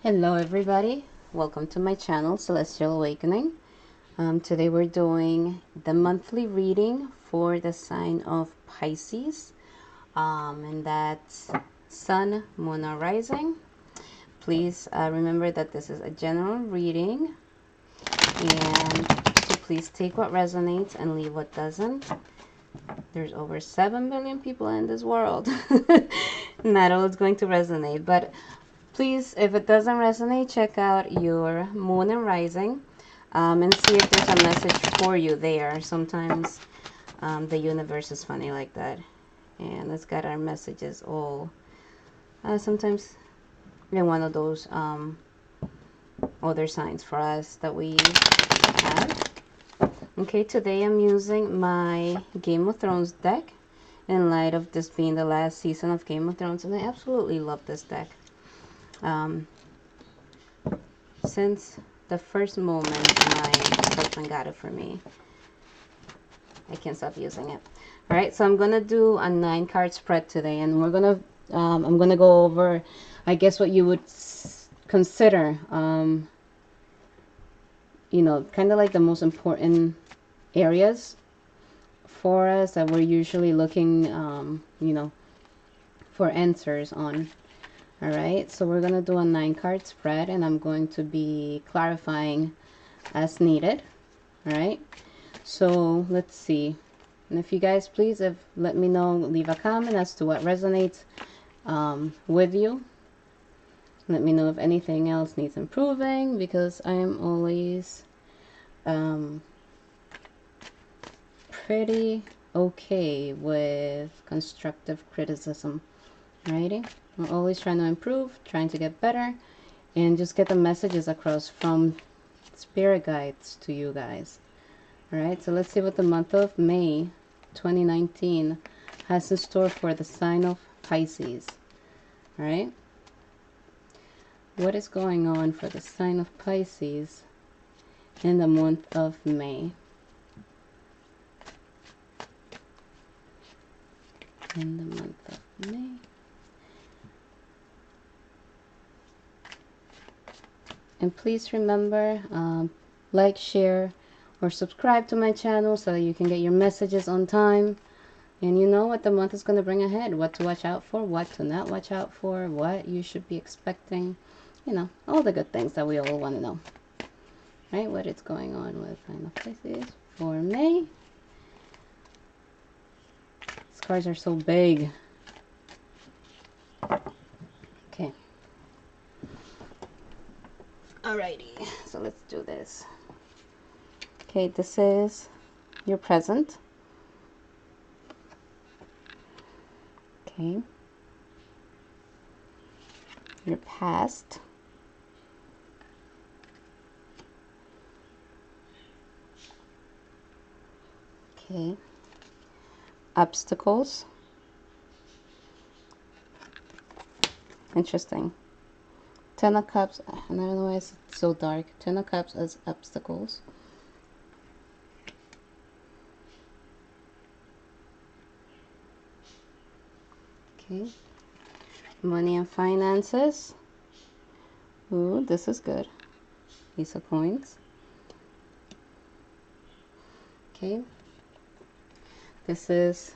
Hello everybody, welcome to my channel Celestial Awakening. Today we're doing the monthly reading for the sign of Pisces, and that's Sun, Moon, or Rising. Please remember that this is a general reading, and so please take what resonates and leave what doesn't. There's over 7 billion people in this world. Not all is going to resonate, but please, if it doesn't resonate, check out your moon and rising, and see if there's a message for you there. Sometimes the universe is funny like that, and it's got our messages all sometimes in one of those other signs for us that we have. Okay, today I'm using my Game of Thrones deck in light of this being the last season of Game of Thrones, and I absolutely love this deck. Since the first moment my husband got it for me, I can't stop using it. All right, so I'm gonna do a 9-card spread today, and we're gonna I'm gonna go over, I guess, what you would consider you know, kind of like the most important areas for us that we're usually looking you know, for answers on. All right, so we're gonna do a 9-card spread, and I'm going to be clarifying as needed. All right, so let's see. And if you guys please, let me know, leave a comment as to what resonates with you. Let me know if anything else needs improving, because I am always pretty okay with constructive criticism. Alrighty, I'm always trying to improve, trying to get better, and just get the messages across from spirit guides to you guys. Alright, so let's see what the month of May 2019 has in store for the sign of Pisces. Alright, what is going on for the sign of Pisces in the month of May? In the month of May. And please remember, like, share, or subscribe to my channel so that you can get your messages on time. And you know what the month is going to bring ahead, what to watch out for, what to not watch out for, what you should be expecting. You know, all the good things that we all want to know. Right, what is going on with sign of Pisces for May. These cards are so big. Okay. Alrighty, so let's do this. Okay, this is your present. Okay. Your past. Okay. Obstacles. Interesting. 10 of Cups, and I don't know why it's so dark. 10 of Cups as obstacles. Okay. Money and finances. Ooh, this is good. Ace of Coins. Okay. This is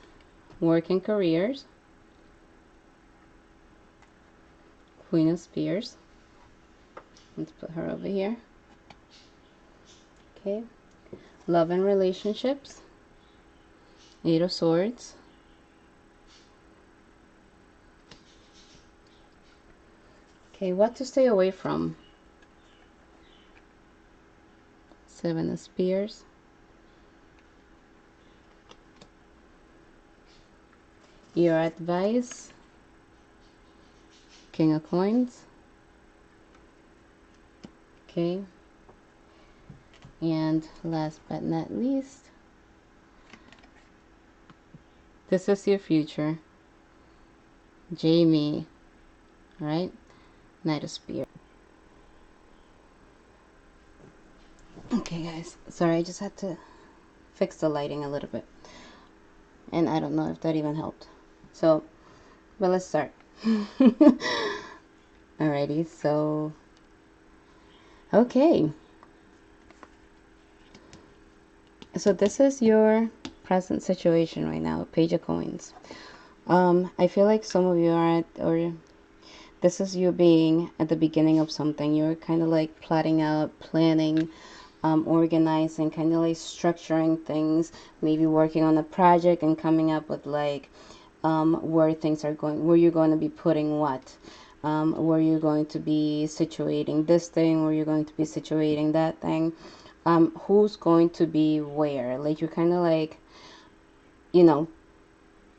work and careers. Queen of Spears. Let's put her over here. Okay. Love and relationships. 8 of Swords. Okay, what to stay away from? 7 of Spears. Your advice. King of Coins. Okay. And last but not least, this is your future. Jamie. Right? Knight of Spears. Okay guys, sorry, I just had to fix the lighting a little bit, and I don't know if that even helped. So, but let's start. Alrighty, so Okay. So this is your present situation right now, Page of Coins. I feel like some of you are at, or this is you being at the beginning of something. You're kind of like plotting out, planning, organizing, kind of like structuring things, maybe working on a project and coming up with like where things are going, where you're going to be putting what, where you're going to be situating this thing, where you're going to be situating that thing, who's going to be where. Like you're kind of like, you know,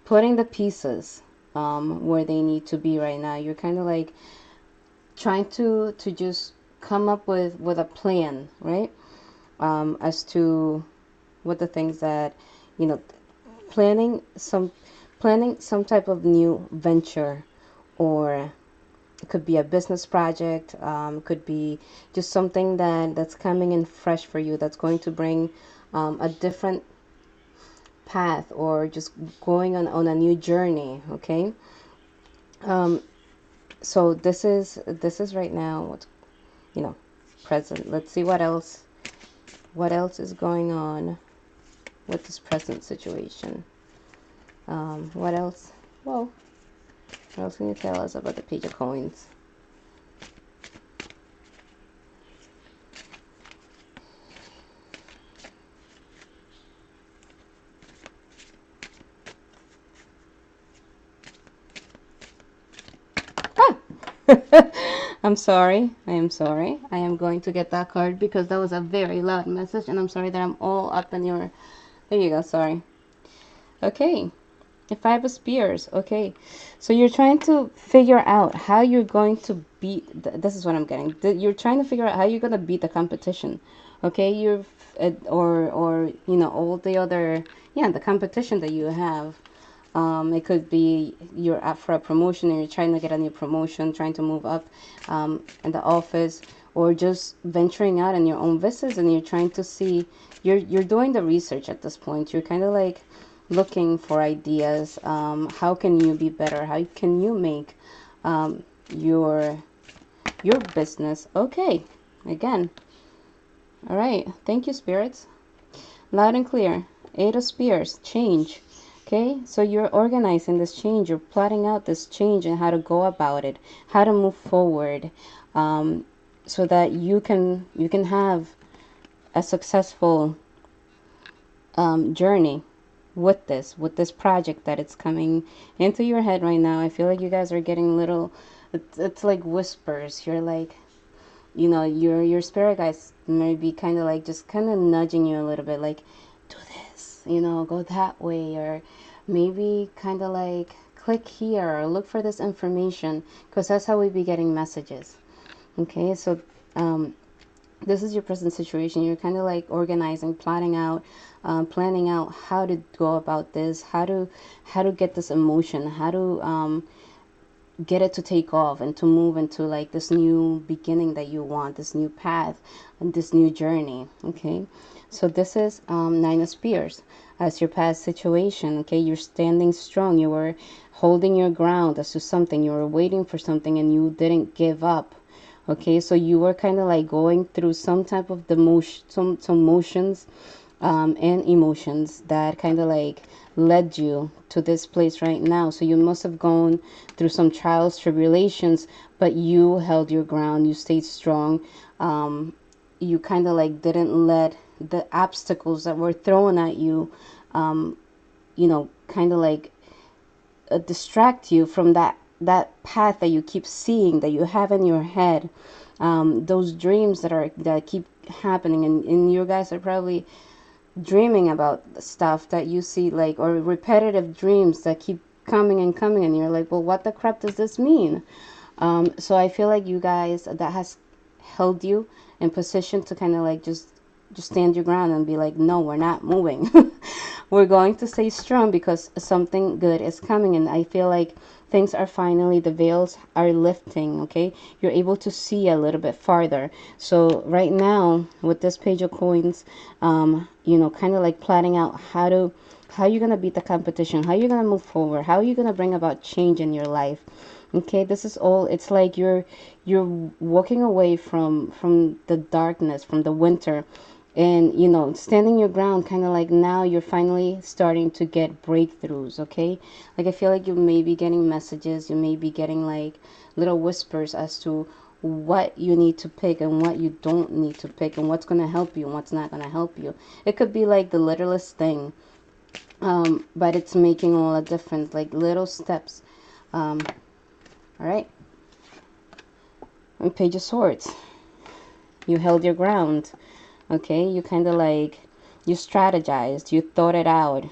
putting the pieces where they need to be right now. You're kind of like trying to just come up with a plan, right? As to what the things that, you know, planning some planning some type of new venture, or it could be a business project, could be just something that's coming in fresh for you, that's going to bring a different path, or just going on a new journey. Okay. So this is right now what's, you know, present. Let's see what else is going on with this present situation. What else? Well, what else can you tell us about the Page of Coins? I'm sorry. I am sorry. I am going to get that card because that was a very loud message, and I'm sorry that I'm all up in your. There you go. Sorry. Okay. The Five of Spears. Okay. So you're trying to figure out how you're going to beat. This is what I'm getting. You're trying to figure out how you're going to beat the competition. Okay. Or you know, all the other, yeah, the competition that you have. It could be you're up for a promotion and you're trying to get a new promotion, trying to move up in the office, or just venturing out on your own business, and you're trying to see, you're doing the research at this point. You're kind of like looking for ideas. How can you be better? How can you make um, your your business? Okay, again. All right. Thank you, spirits. Loud and clear. Eight of Spears. Change. Okay, so you're organizing this change, you're plotting out this change and how to go about it, how to move forward, so that you can have a successful journey with this project that it's coming into your head right now. I feel like you guys are getting little, it's like whispers. You're like, you know, your spirit guys may be kind of like just kind of nudging you a little bit, like, do this, you know, go that way, or maybe kind of like click here or look for this information, because that's how we be getting messages. Okay, so this is your present situation. You're kind of like organizing, plotting out, planning out how to go about this, how to get this emotion, how to get it to take off and to move into like this new beginning that you want, this new path and this new journey. Okay, so this is Nine of Spears as your past situation. Okay, you're standing strong, you were holding your ground as to something, you were waiting for something and you didn't give up. Okay, so you were kind of like going through some type of the motion, some motions and emotions that kind of like led you to this place right now. So you must have gone through some trials, tribulations, but you held your ground, you stayed strong. You kind of like didn't let the obstacles that were thrown at you, you know, kind of like distract you from that path that you keep seeing, that you have in your head. Those dreams that keep happening, and you guys are probably dreaming about stuff that you see, like, or repetitive dreams that keep coming and coming, and you're like, well, what the crap does this mean? So I feel like you guys, that has held you in position to kind of like just stand your ground and be like, no, we're not moving. We're going to stay strong because something good is coming. And I feel like things are finally, the veils are lifting. Okay, you're able to see a little bit farther. So right now with this Page of Coins, you know, kind of like planning out how you're going to beat the competition, how you're going to move forward, how you're going to bring about change in your life. Okay, this is all, it's like you're walking away from the darkness, from the winter, and you know, standing your ground, kind of like now you're finally starting to get breakthroughs. Okay, like I feel like you may be getting messages, you may be getting like little whispers as to what you need to pick and what you don't need to pick, and what's going to help you and what's not going to help you. It could be like the littlest thing, but it's making all a difference, like little steps. All right. And Page of Swords. You held your ground. Okay. You kind of like, you strategized. You thought it out.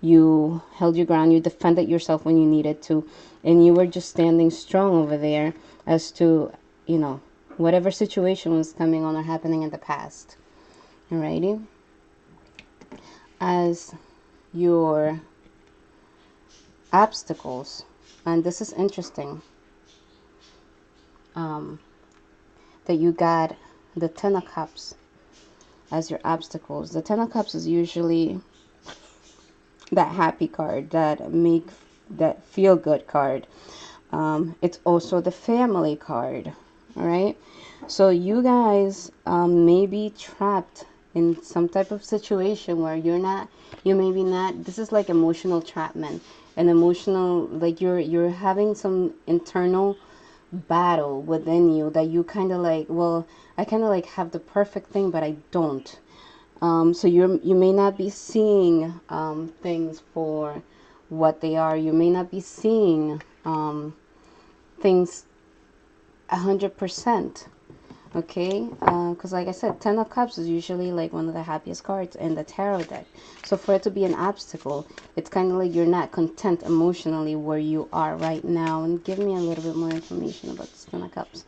You held your ground. You defended yourself when you needed to. And you were just standing strong over there as to, you know, whatever situation was coming on or happening in the past. Alrighty. As your obstacles, and this is interesting, that you got the Ten of Cups as your obstacles. The Ten of Cups is usually that happy card, that feel good card. It's also the family card. All right. So you guys may be trapped in some type of situation where you maybe not. This is like emotional trapment, an emotional, like you're having some internal battle within you that you kind of like, well, I kind of like have the perfect thing, but I don't. So you may not be seeing things for what they are. You may not be seeing things 100%. Okay, because like I said, Ten of Cups is usually like one of the happiest cards in the tarot deck. So for it to be an obstacle, it's kind of like you're not content emotionally where you are right now. And give me a little bit more information about this Ten of Cups.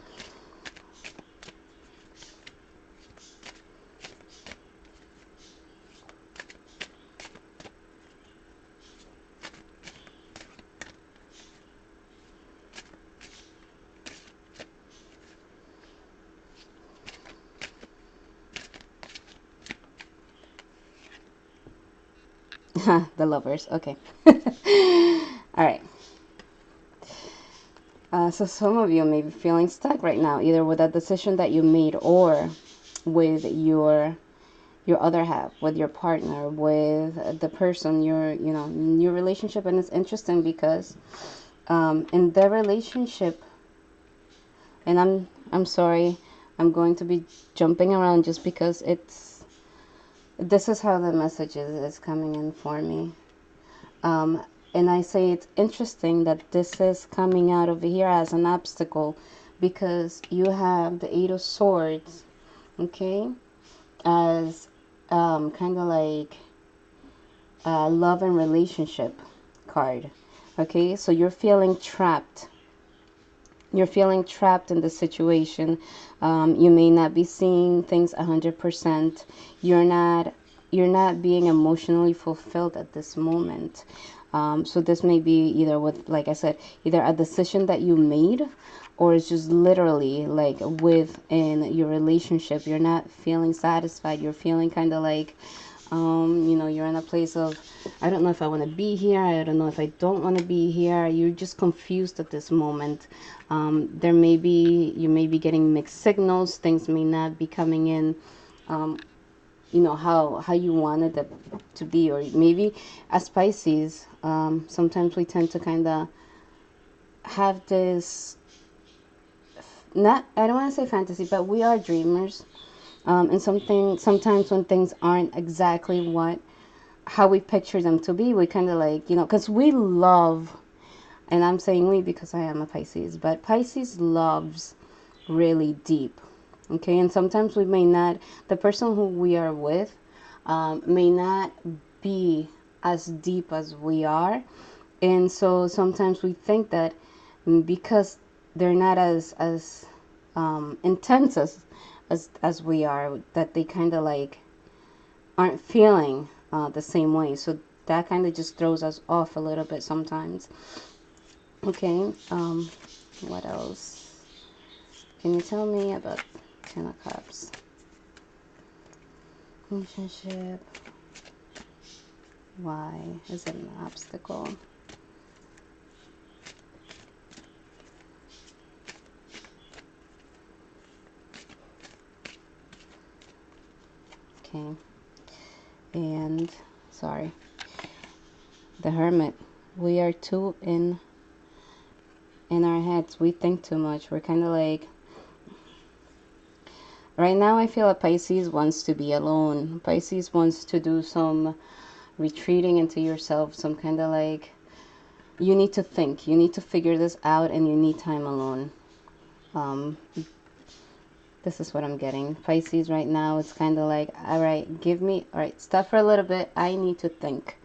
The Lovers. Okay. All right. So some of you may be feeling stuck right now, either with a decision that you made or with your other half, with your partner, with the person in your relationship. And it's interesting because in the relationship, and I'm sorry, I'm going to be jumping around just because this is how the message is coming in for me. And I say it's interesting that this is coming out over here as an obstacle because you have the Eight of Swords, okay, as kind of like a love and relationship card. Okay, so you're feeling trapped. You're feeling trapped in the situation. You may not be seeing things 100%. You're not being emotionally fulfilled at this moment. So this may be either with, like I said, either a decision that you made, or it's just literally like within your relationship, you're not feeling satisfied. You're feeling kind of like, you're in a place of, I don't know if I want to be here. I don't know if I don't want to be here. You're just confused at this moment. You may be getting mixed signals. Things may not be coming in, how you wanted it to be. Or maybe as Pisces, sometimes we tend to kind of have this, not, I don't want to say fantasy, but we are dreamers. And sometimes when things aren't exactly how we picture them to be, we kind of like, because we love, and I'm saying we because I am a Pisces, but Pisces loves really deep. Okay, and sometimes we may not, the person who we are with may not be as deep as we are. And so sometimes we think that because they're not as intense as we are, that they kind of like aren't feeling the same way. So that kind of just throws us off a little bit sometimes. Okay, what else? Can you tell me about Ten of Cups? Relationship. Why is it an obstacle? Okay. And sorry, the Hermit. We are too in our heads. We think too much. We're kind of like, right now I feel like Pisces wants to be alone. Pisces wants to do some retreating into yourself, some kind of like, you need to think, you need to figure this out, and you need time alone. This is what I'm getting. Pisces right now, it's kind of like, all right, stop for a little bit. I need to think.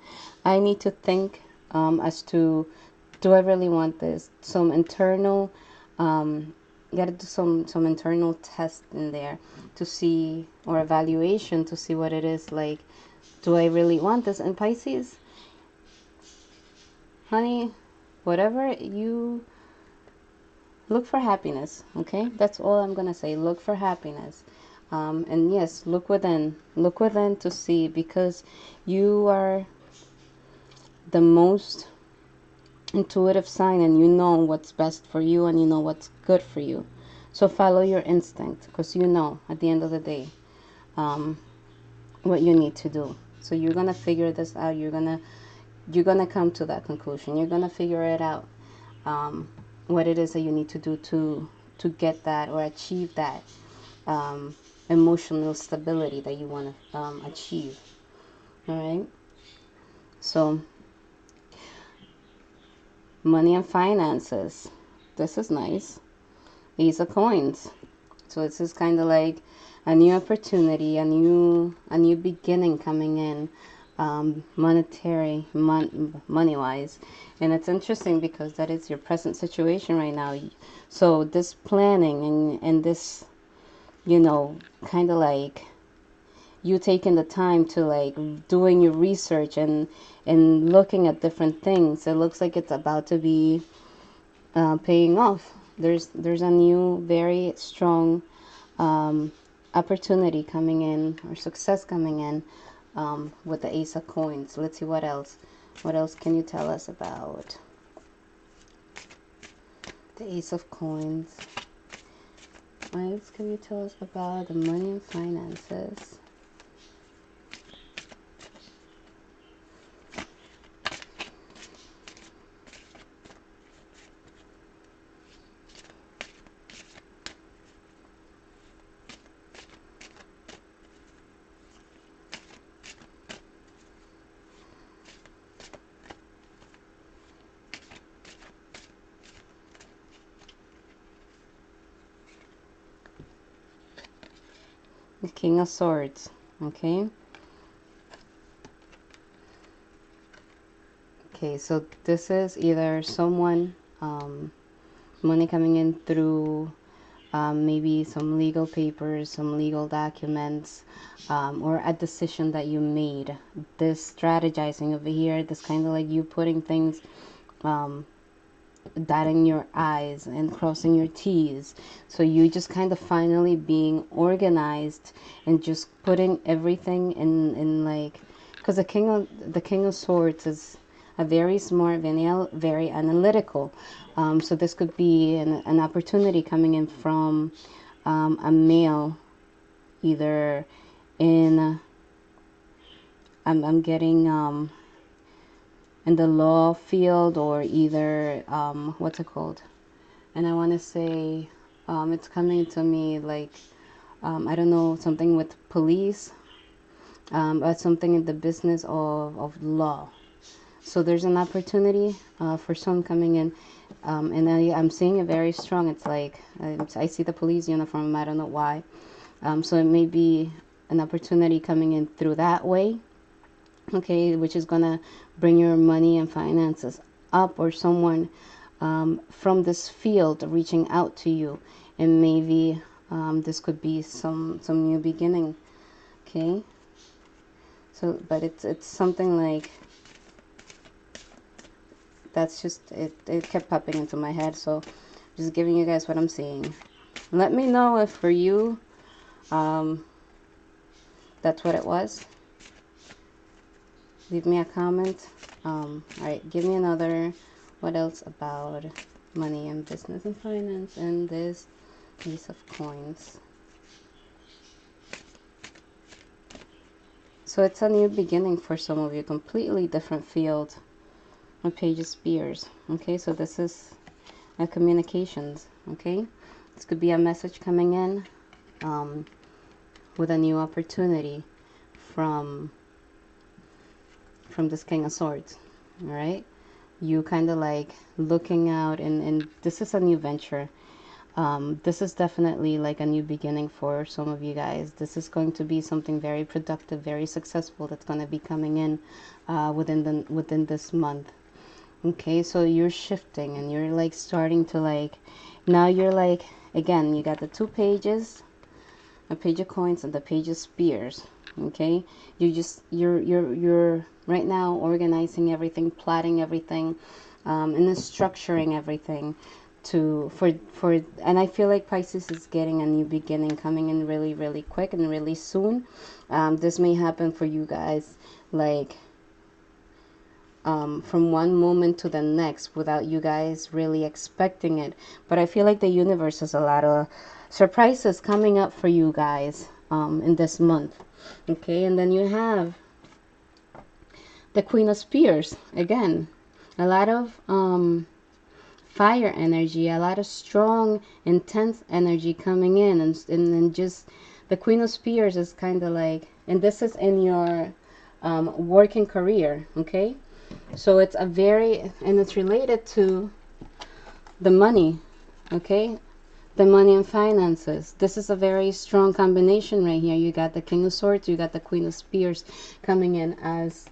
I need to think as to, do I really want this? Some internal, you got to do some internal test in there to see, or evaluation to see what it is like. Do I really want this? And Pisces, honey, whatever you look for happiness, okay? That's all I'm gonna say. Look for happiness. And yes, look within to see, because you are the most intuitive sign, and you know what's best for you, and you know what's good for you. So follow your instinct, because you know at the end of the day what you need to do. So you're gonna figure this out. You're gonna come to that conclusion. You're gonna figure it out, what it is that you need to do to get that or achieve that emotional stability that you want to achieve. All right. So money and finances. This is nice. Ace of Coins. So this is kind of like a new opportunity, a new beginning coming in, money wise. And it's interesting because that is your present situation right now. So this planning and this, kind of like you taking the time to like doing your research and looking at different things. It looks like it's about to be paying off. There's a new, very strong opportunity coming in, or success coming in, with the Ace of Coins. Let's see what else. What else can you tell us about the Ace of Coins? What else can you tell us about the money and finances? The King of Swords. Okay. Okay, so this is either someone, money coming in through maybe some legal papers, some legal documents, or a decision that you made. This strategizing over here, this kind of like you putting things, dotting your I's and crossing your T's. So you just kind of finally being organized and just putting everything in like, because the King of Swords is a very smart, very analytical. So this could be an opportunity coming in from a male, either in, I'm getting in the law field, or either what's it called? And I want to say it's coming to me like I don't know, something with police, or something in the business of law. So there's an opportunity for some coming in, and I'm seeing it very strong. It's like I see the police uniform. I don't know why. So it may be an opportunity coming in through that way, okay, which is gonna bring your money and finances up, or someone from this field reaching out to you, and maybe this could be some new beginning, okay. So, but it's something like, that's just it kept popping into my head, so just giving you guys what I'm seeing. Let me know if for you that's what it was. Leave me a comment. All right, give me another. What else about money and business and finance and this Ace of Coins? So it's a new beginning for some of you, completely different field. A Page of Spears. Okay, so this is a communications. Okay, this could be a message coming in with a new opportunity from this King of Swords. All right, you kind of like looking out, and this is a new venture. This is definitely like a new beginning for some of you guys. This is going to be something very productive, very successful that's going to be coming in within this month. Okay, so you're shifting and you're like starting to like, now you're like, again, you got the 2 pages, a Page of Coins and the Page of Spears. Okay, you're right now organizing everything, plotting everything, and then structuring everything for and I feel like Pisces is getting a new beginning coming in really, really quick and really soon. This may happen for you guys like from one moment to the next without you guys really expecting it. But I feel like the universe has a lot of surprises coming up for you guys in this month. Okay, and then you have the Queen of Spears. Again, a lot of fire energy, a lot of strong, intense energy coming in. And just the Queen of Spears is kind of like, and this is in your working career. Okay, so it's a very, and it's related to the money, okay? The money and finances. This is a very strong combination right here. You got the King of Swords, you got the Queen of Spears coming in as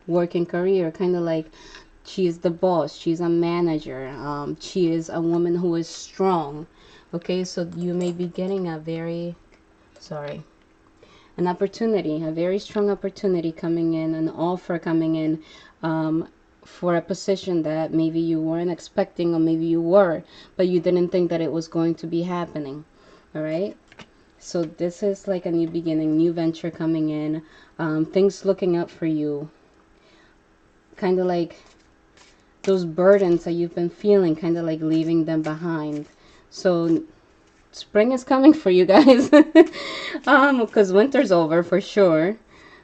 working career, kind of like she's the boss, she's a manager, she is a woman who is strong. Okay, so you may be getting a very, sorry, an opportunity, a very strong opportunity coming in, an offer coming in for a position that maybe you weren't expecting, or maybe you were, but you didn't think that it was going to be happening. All right. So this is like a new beginning, new venture coming in, things looking up for you. Kind of like those burdens that you've been feeling, kind of like leaving them behind. So spring is coming for you guys because winter's over for sure.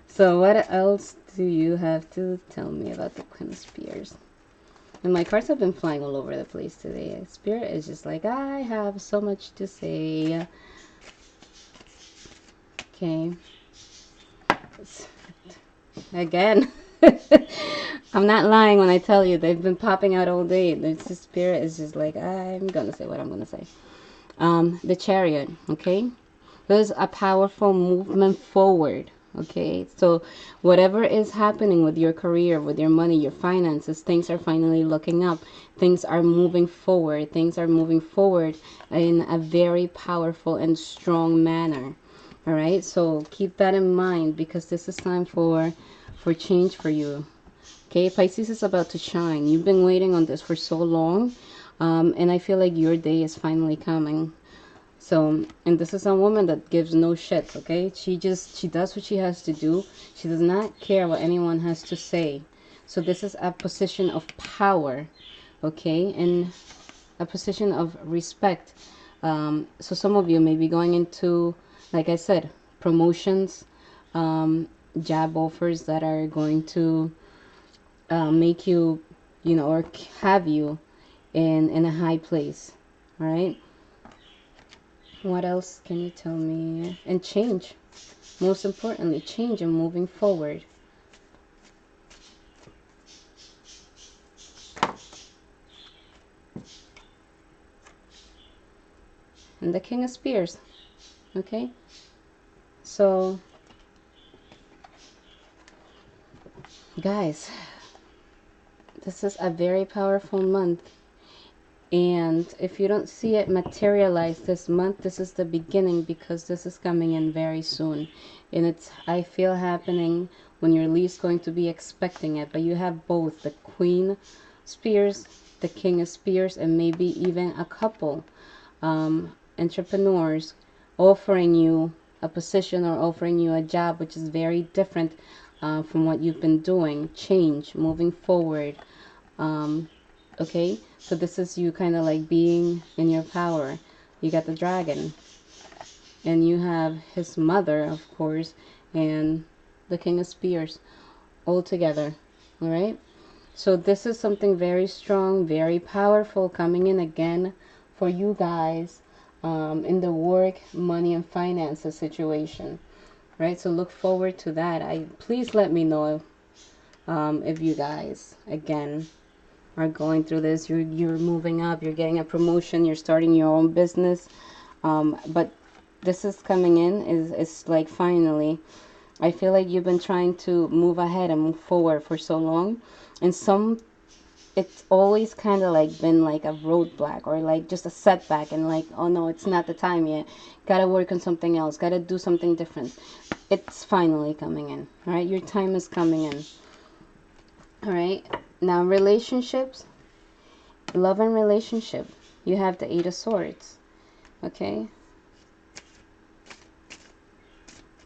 So what else do you have to tell me about the Queen of Spears? And my cards have been flying all over the place today. Spirit is just like, I have so much to say. Okay, again. I'm not lying when I tell you they've been popping out all day. The Spirit is just like, I'm gonna say what I'm gonna say. The Chariot. Okay, there's a powerful movement forward. Okay, so whatever is happening with your career, with your money, your finances, things are finally looking up. Things are moving forward. Things are moving forward in a very powerful and strong manner. All right, so keep that in mind because this is time for change for you. Okay, Pisces is about to shine. You've been waiting on this for so long, and I feel like your day is finally coming. So, and this is a woman that gives no shit, okay? She does what she has to do. She does not care what anyone has to say. So this is a position of power, okay? And a position of respect. So some of you may be going into, like I said, promotions, job offers that are going to make you, or have you in a high place, all right? What else can you tell me? And change. Most importantly, change and moving forward. And the King of Spears. Okay? So, guys, this is a very powerful month. And if you don't see it materialize this month, this is the beginning because this is coming in very soon. And it's, I feel, happening when you're least going to be expecting it. But you have both the Queen Spears, the King of Spears, and maybe even a couple entrepreneurs offering you a position or offering you a job which is very different from what you've been doing. Change, moving forward. Okay, so this is you kind of like being in your power. You got the dragon, and you have his mother, of course, and the King of Spears, all together. All right. So this is something very strong, very powerful coming in again for you guys in the work, money, and finances situation. Right. So look forward to that. Please let me know if you guys again are going through this. You're moving up. You're getting a promotion. You're starting your own business. But this is coming in is like finally. I feel like you've been trying to move ahead and move forward for so long, and it's always kind of like been like a roadblock or like just a setback, and like, oh no, it's not the time yet. Gotta work on something else. Gotta do something different. It's finally coming in. All right, your time is coming in. All right, now relationships, love and relationship. You have the Eight of Swords. Okay,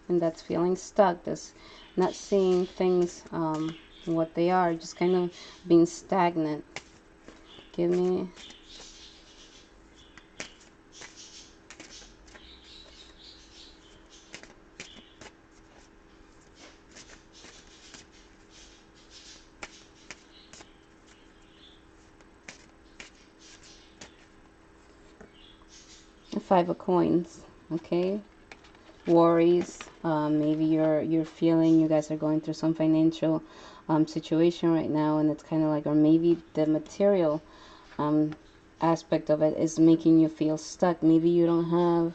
and that's feeling stuck. That's not seeing things what they are, just kind of being stagnant. Give me a Five of Coins. Okay, worries. Maybe you're feeling you guys are going through some financial situation right now, and it's kind of like, or maybe the material aspect of it is making you feel stuck. Maybe you don't have,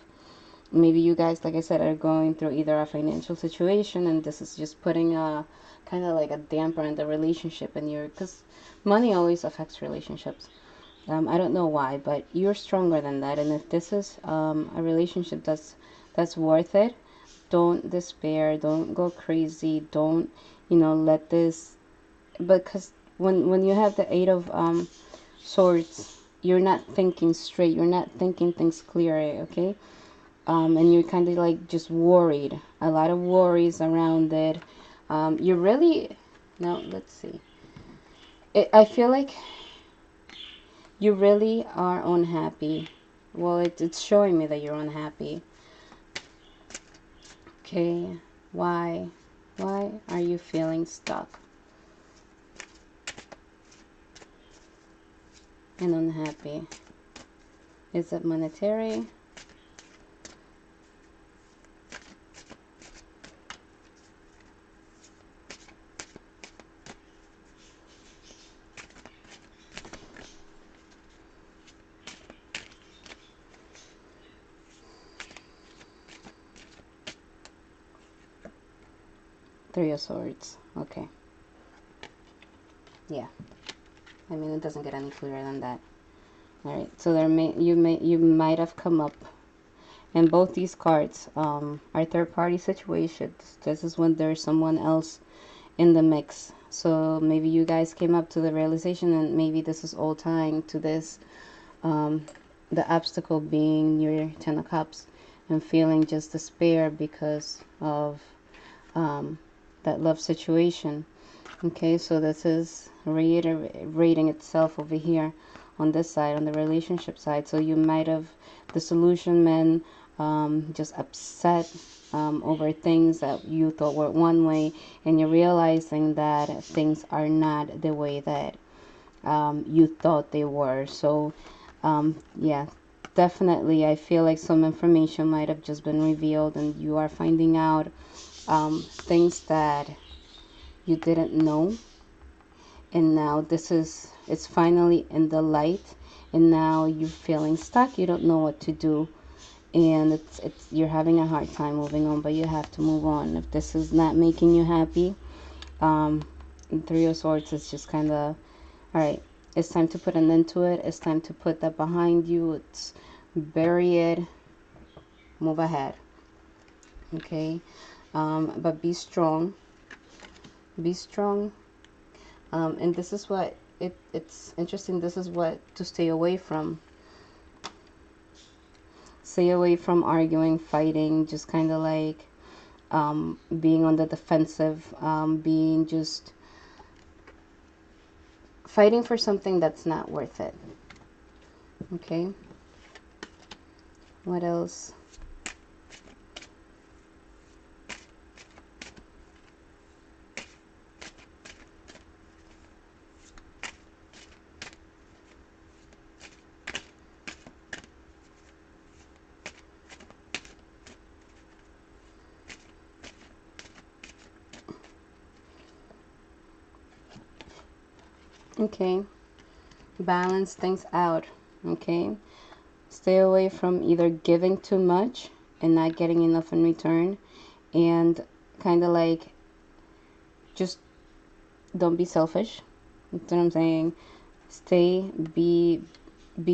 maybe you guys, like I said, are going through either a financial situation, and this is just putting a kind of like a damper in the relationship, and because money always affects relationships. I don't know why, but you're stronger than that. And if this is a relationship that's worth it, don't despair. Don't go crazy. Don't, let this. Because when you have the Eight of Swords, you're not thinking straight. You're not thinking things clearly. Okay, and you're kind of like just worried. A lot of worries around it. You're really. Now let's see. I feel like you really are unhappy. Well, it's showing me that you're unhappy. Okay, why? Why are you feeling stuck and unhappy? Is it monetary? Three of Swords. Okay. Yeah. I mean, it doesn't get any clearer than that. All right. So you might have come up, and both these cards are third party situations. This is when there's someone else in the mix. So maybe you guys came up to the realization, and maybe this is all tying to this. The obstacle being your Ten of Cups, and feeling just despair because of that love situation. Okay, so this is reiterating itself over here on this side, on the relationship side. So you might have disillusionment, just upset over things that you thought were one way, and you're realizing that things are not the way that you thought they were. So yeah, definitely I feel like some information might have just been revealed, and you are finding out things that you didn't know, and now it's finally in the light, and now you're feeling stuck. You don't know what to do, and it's you're having a hard time moving on, but you have to move on. If this is not making you happy, Three of Swords is just kind of, all right, it's time to put an end to it. It's time to put that behind you. It's bury it, move ahead. Okay, but be strong. Be strong. And this is what it's interesting. This is what to stay away from. Stay away from arguing, fighting, just kind of like being on the defensive, being just fighting for something that's not worth it. Okay. What else? Okay, balance things out. Okay, stay away from either giving too much and not getting enough in return, and kind of like just don't be selfish. That's what I'm saying. Stay, be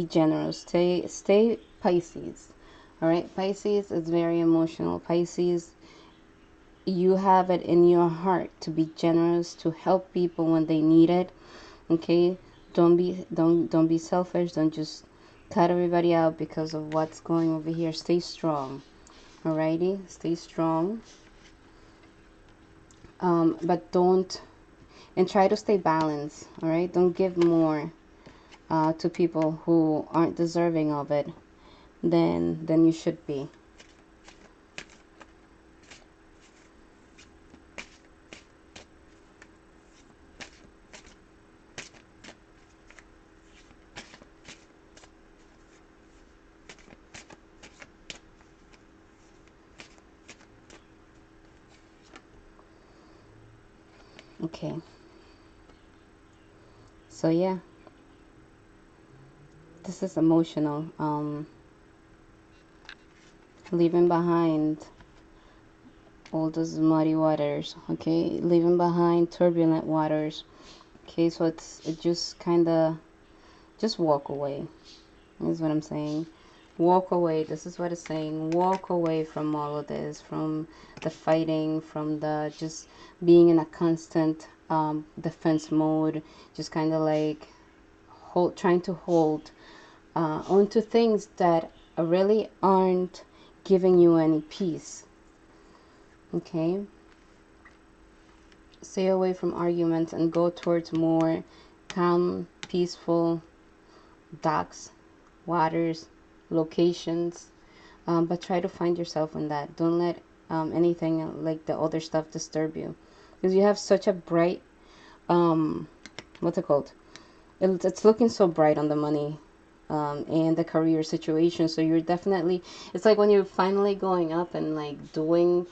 generous. Stay Pisces. All right, Pisces is very emotional. Pisces, you have it in your heart to be generous, to help people when they need it. Okay, don't be selfish. Don't just cut everybody out because of what's going over here. Stay strong. Alrighty, stay strong. But don't, and try to stay balanced. All right, don't give more to people who aren't deserving of it than you should be. Okay. So yeah, this is emotional. Leaving behind all those muddy waters. Okay, leaving behind turbulent waters. Okay, so it just kind of just walk away. Is what I'm saying. Walk away. This is what it's saying. Walk away from all of this, from the fighting, from the just being in a constant defense mode. Just kind of like trying to hold onto things that really aren't giving you any peace. Okay. Stay away from arguments and go towards more calm, peaceful docks, waters, locations, but try to find yourself in that. Don't let anything like the other stuff disturb you, because you have such a bright what's it called, it's looking so bright on the money and the career situation. So you're definitely, it's like when you're finally going up and like doing,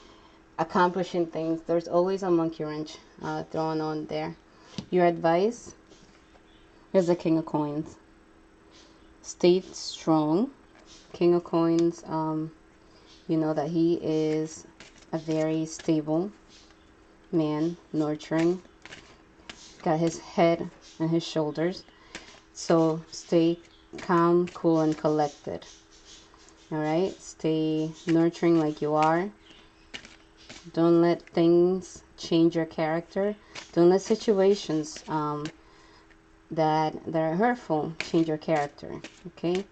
accomplishing things, there's always a monkey wrench thrown on there. Your advice is the King of Coins. Stay strong. King of Coins, you know that he is a very stable man, nurturing, got his head and his shoulders. So stay calm, cool, and collected. All right, stay nurturing like you are. Don't let things change your character. Don't let situations that are hurtful change your character. Okay,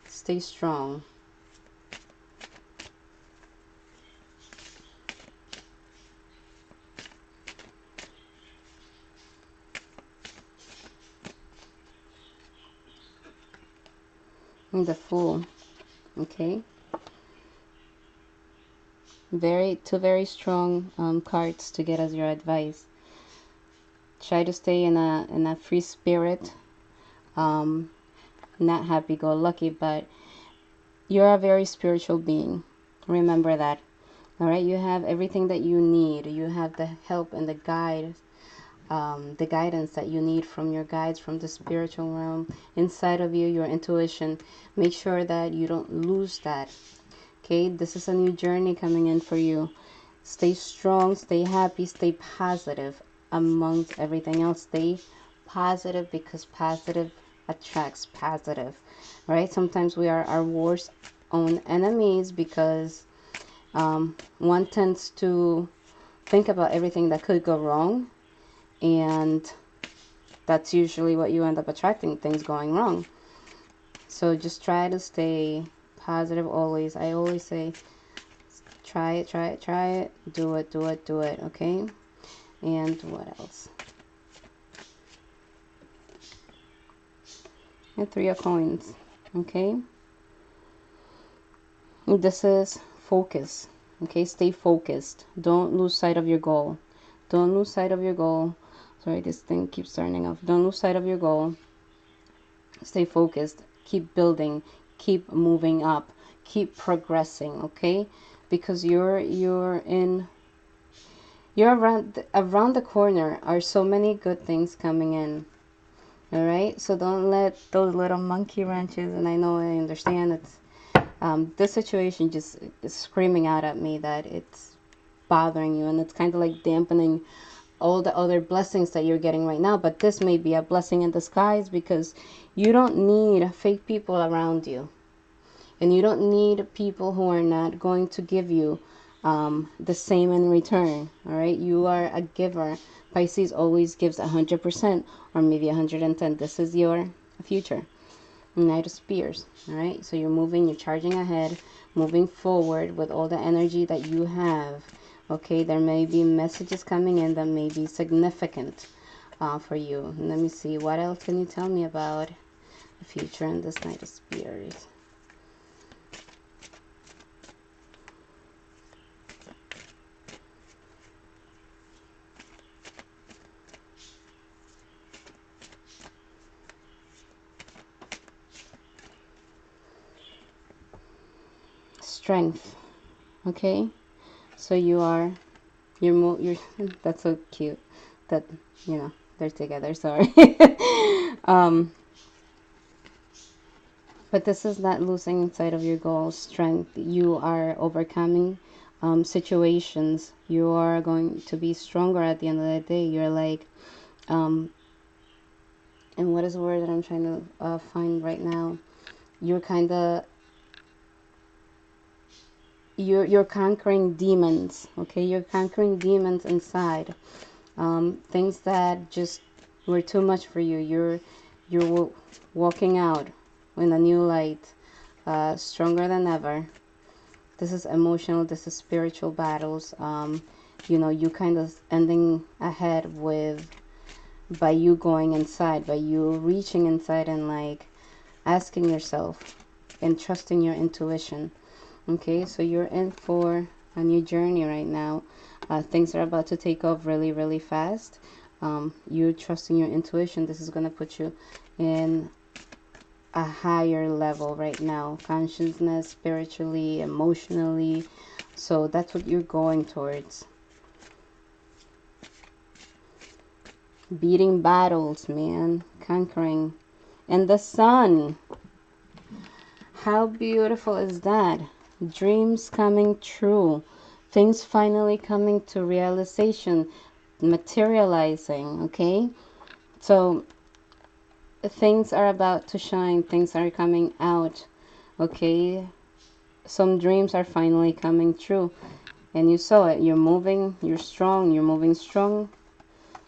stay strong. And the Fool. Okay, two very strong cards to get as your advice. Try to stay in a free spirit, not happy-go-lucky, but you're a very spiritual being. Remember that. All right, you have everything that you need. You have the help and the guidance that you need from your guides, from the spiritual realm inside of you, your intuition. Make sure that you don't lose that. Okay, this is a new journey coming in for you. Stay strong, stay happy, stay positive amongst everything else. Stay positive, because positive attracts positive. All right, sometimes we are our worst own enemies, because one tends to think about everything that could go wrong, and that's usually what you end up attracting, things going wrong. So just try to stay positive always. I always say, try it, try it, try it, do it, do it, do it. Okay, and what else? And Three of Coins. Okay, this is focus. Okay, stay focused. Don't lose sight of your goal. Don't lose sight of your goal. Sorry, this thing keeps turning off. Don't lose sight of your goal. Stay focused. Keep building. Keep moving up. Keep progressing. Okay, because you're around the corner are so many good things coming in. All right, so don't let those little monkey wrenches, and I understand it's this situation just is screaming out at me that it's bothering you, and it's kind of like dampening all the other blessings that you're getting right now. But this may be a blessing in disguise, because you don't need fake people around you, and you don't need people who are not going to give you the same in return. All right, you are a giver. Pisces always gives 100%, or maybe 110. This is your future. Knight of Spears. All right, so you're moving, you're charging ahead, moving forward with all the energy that you have. Okay, there may be messages coming in that may be significant for you. Let me see, what else can you tell me about the future in this Knight of Spears? Strength. Okay, so you're that's so cute that they're together. Sorry. um but this is not losing sight of your goals. Strength. You are overcoming situations. You are going to be stronger at the end of the day. You're like um and what is the word that I'm trying to find right now? You're kind of you're conquering demons. Okay, you're conquering demons inside, things that just were too much for you. You're walking out in a new light, stronger than ever. This is emotional, this is spiritual battles. You kind of ending ahead with by you going inside, by you reaching inside and like asking yourself and trusting your intuition. Okay, so you're in for a new journey right now. Things are about to take off really, really fast. You're trusting your intuition. This is going to put you in a higher level right now, consciousness, spiritually, emotionally. So that's what you're going towards. Beating battles, man, conquering. And the sun, how beautiful is that? Dreams coming true, things finally coming to realization, materializing. Okay, so things are about to shine, things are coming out. Okay, some dreams are finally coming true, and you saw it. You're moving, you're strong, you're moving strong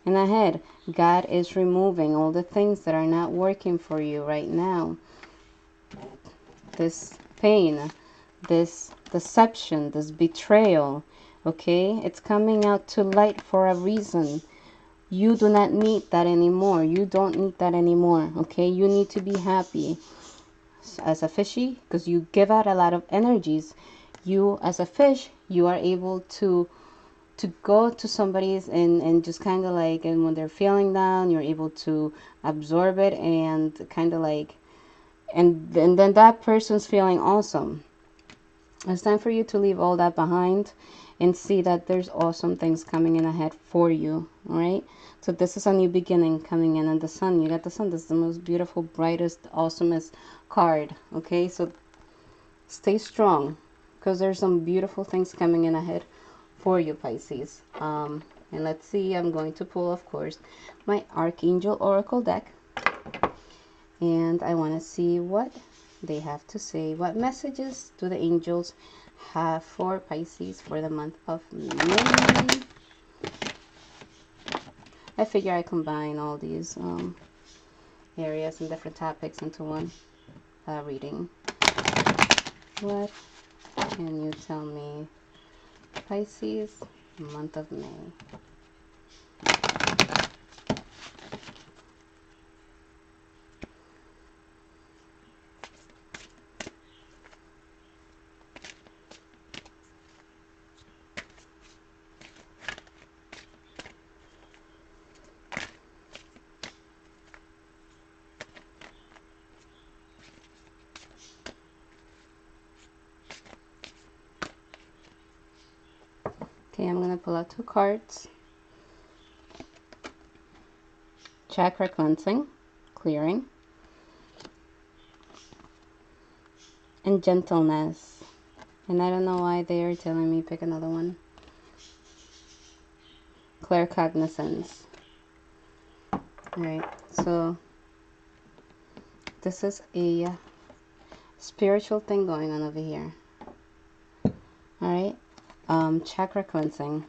and ahead. God is removing all the things that are not working for you right now. This pain, this deception, this betrayal, okay, it's coming out to light for a reason. You do not need that anymore. You don't need that anymore. Okay, you need to be happy as a fishy, because you give out a lot of energies. You as a fish, you are able to go to somebody's and just kind of like, and when they're feeling down, you're able to absorb it and kind of like, and then that person's feeling awesome. It's time for you to leave all that behind and see that there's awesome things coming in ahead for you. All right, so this is a new beginning coming in. And the sun, you got the sun. This is the most beautiful, brightest, awesomest card. Okay, so stay strong, because there's some beautiful things coming in ahead for you, Pisces. And let's see, I'm going to pull, of course, my Archangel Oracle deck, and I want to see what they have to say. What messages do the angels have for Pisces for the month of May? I figure I combine all these areas and different topics into one reading. What can you tell me, Pisces, month of May? Okay, I'm going to pull out 2 cards. Chakra cleansing, clearing. And gentleness. And I don't know why they are telling me pick another one. Claircognizance. Alright, so this is a spiritual thing going on over here. Alright, chakra cleansing.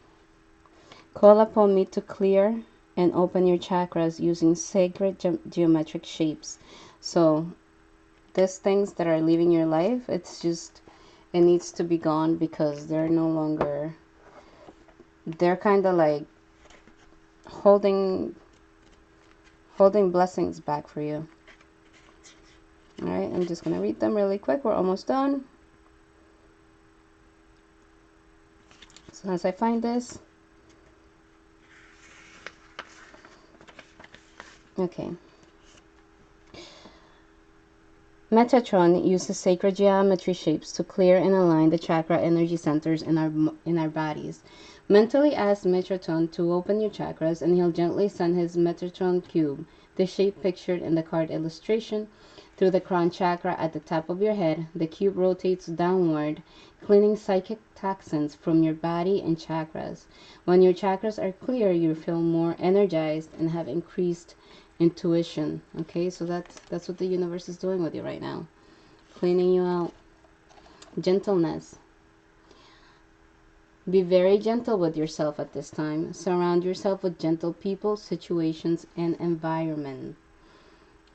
Call upon me to clear and open your chakras using sacred geometric shapes. So these things that are leaving your life, it's just, it needs to be gone because they're no longer, they're kind of like holding blessings back for you. All right, I'm just going to read them really quick. We're almost done. So as I find this. Okay. Metatron uses sacred geometry shapes to clear and align the chakra energy centers in our bodies. Mentally ask Metatron to open your chakras, and he'll gently send his Metatron cube, the shape pictured in the card illustration, through the crown chakra at the top of your head. The cube rotates downward, cleaning psychic toxins from your body and chakras. When your chakras are clear, you feel more energized and have increased intuition. Okay, so that's what the universe is doing with you right now, cleaning you out. Gentleness. Be very gentle with yourself at this time. Surround yourself with gentle people, situations, and environment.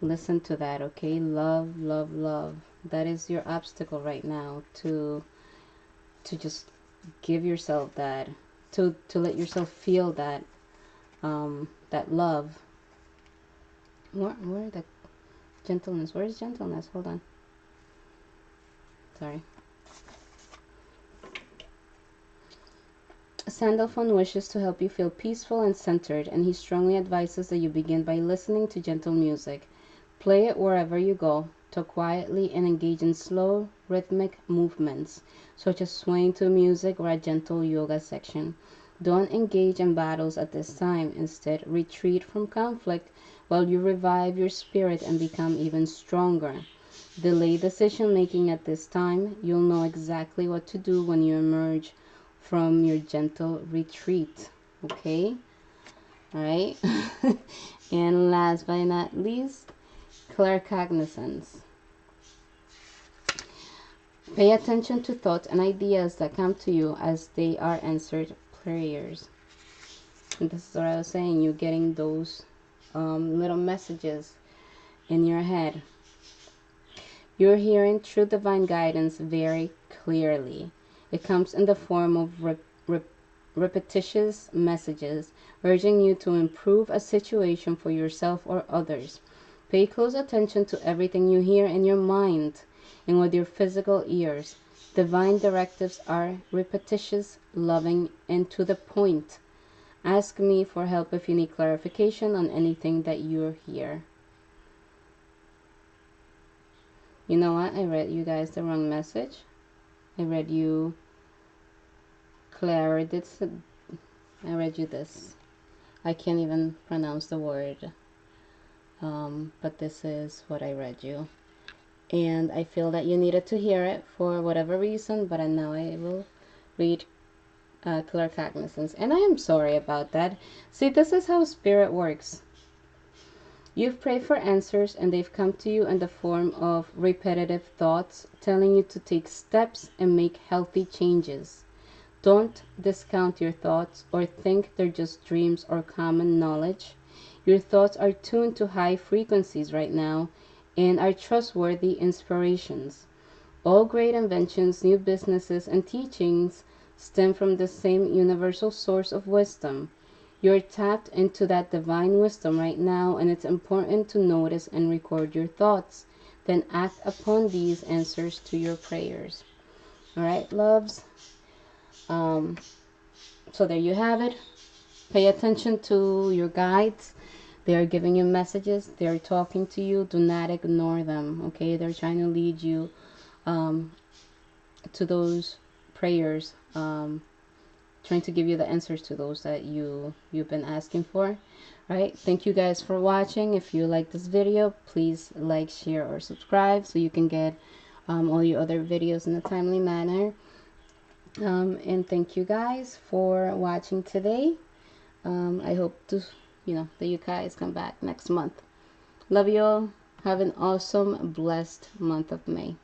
Listen to that, okay? Love, love, love. That is your obstacle right now, to just give yourself that, to let yourself feel that that love. Where the gentleness? Where is gentleness? Hold on. Sorry. Sandalphon wishes to help you feel peaceful and centered, and he strongly advises that you begin by listening to gentle music. Play it wherever you go. Talk quietly and engage in slow, rhythmic movements, such as swaying to music or a gentle yoga section. Don't engage in battles at this time. Instead, retreat from conflict while you revive your spirit and become even stronger. Delay decision making at this time. You'll know exactly what to do when you emerge from your gentle retreat. Okay? Alright? And last but not least, claircognizance. Pay attention to thoughts and ideas that come to you as they are answered prayers. And this is what I was saying, you're getting those little messages in your head. You're hearing true divine guidance very clearly. It comes in the form of repetitious messages urging you to improve a situation for yourself or others. Pay close attention to everything you hear in your mind and with your physical ears. Divine directives are repetitious, loving, and to the point. Ask me for help if you need clarification on anything that you hear. You know what? I read you guys the wrong message. I read you clarity. I read you this. I can't even pronounce the word. But this is what I read you. And I feel that you needed to hear it for whatever reason, but now I will read claircognizance. And I am sorry about that. See, this is how spirit works. You've prayed for answers and they've come to you in the form of repetitive thoughts telling you to take steps and make healthy changes. Don't discount your thoughts or think they're just dreams or common knowledge. Your thoughts are tuned to high frequencies right now and are trustworthy inspirations. All great inventions, new businesses, and teachings stem from the same universal source of wisdom. You're tapped into that divine wisdom right now, and it's important to notice and record your thoughts. Then act upon these answers to your prayers. Alright, loves? So there you have it. Pay attention to your guides. They are giving you messages. They are talking to you. Do not ignore them. Okay, they're trying to lead you to those prayers. trying to give you the answers to those that you've been asking for. Right, thank you guys for watching. If you like this video, please like, share, or subscribe so you can get all your other videos in a timely manner. And thank you guys for watching today. I hope to, that you guys come back next month. Love you all. Have an awesome, blessed month of May.